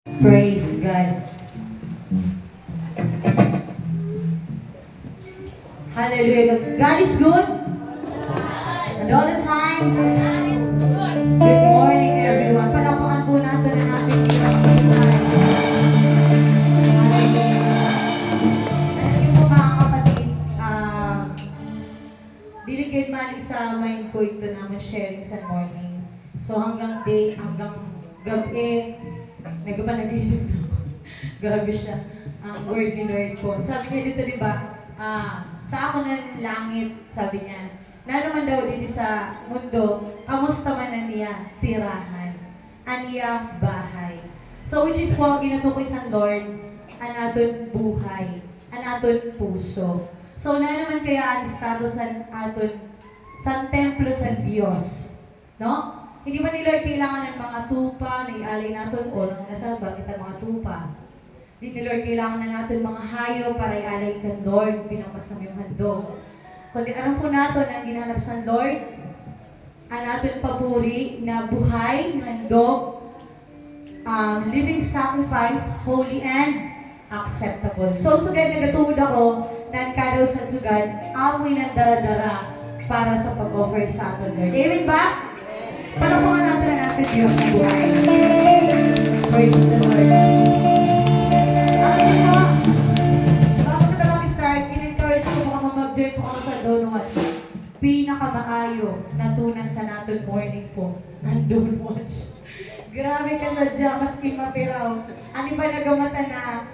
Praise God. Hallelujah. God is good. And all the time. Good morning, everyone. Palakpakan po natin ang ating Diyos. Alam niyo po mga kapatid, diligid mali sa mind ko ito naman sharing sa morning. So hanggang gabi, nagpapanagilip na ako. Grabe siya. Ang word ni Lord po. Sabi niya dito, di ba? Sa ako ng langit, sabi niya, na naman daw dito sa mundo, kamusta man na niya tirahan, aniya bahay. So which is po, ginatukoy sa Lord, anaton buhay, anaton puso. So na naman kaya ang status sa aton sa templo sa Diyos. No? Hindi ba ni Lord kailangan ng mga tupa na ialay natin o nasa ba kita mga tupa? Hindi ni Lord kailangan na natin mga hayop para ialay kan Lord pinapasam yung handog. Kundi alam po natin ang ginanap sa Lord, ang ating papuri na buhay, handog, living sacrifice, holy and acceptable. So sugad nagatuod ako na kadaw sa sugad, amoy ng dara-dara para sa pag-offer sa atin Lord. Amen ba? Palapakan natin ang ating Diyos sa buhay. Praise the Lord. Alam niyo po, bago ko na mag-start, in-encourage ko mga mag-join po ako sa Don't Watch. Pinakamaayo na tunan sa natin morning po, ang Don't Watch. Grabe ka sadya, maski mapiraw. Ano ba nagamata na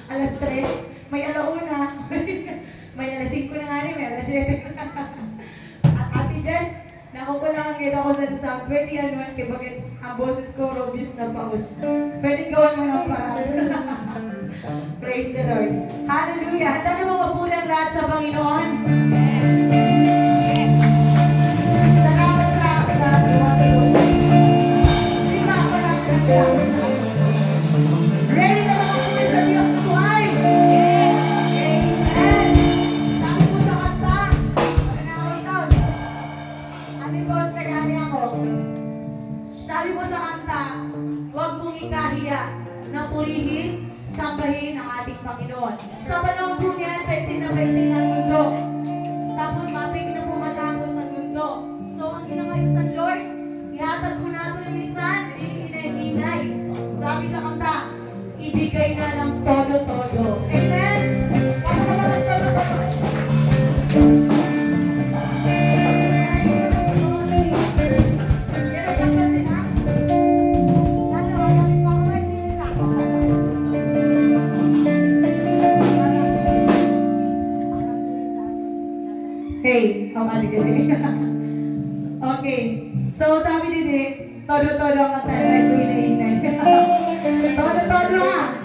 alas 3, may alauna, may alas 5 na nga rin, may alas 7 na. At Ate Jess, nakukulangan kayo ako sa pwede anuan kay bakit ang boses ko obvious na paus. Pwede gawan mo ng paraan. Praise the Lord. Hallelujah. Handa na mga mapulang lahat sa Panginoon. Salamat sa Panginoon. Diba ako lang siya. Ready na mga pulis sa Diyos na buhay. Amen. Sabi po sa kanta. Sabi mo sa kanta, huwag mong ikahiya na purihin, sambahin ang ating Panginoon. Sa panahon po niyan, pensin ang mundo. Tapos mapig na pumatapos ang mundo. So ang ginagawa sa Lord, ihatag mo nato ng isan, hinay-hinay. Sabi sa kanta, ibigay na ng todo-todo. Amen? Ano ka ba ng todo-todo? Hey, gabi. Okay. So, sabi din todo-todo ang katayan ay tuloy-inay. Todo-todo ha!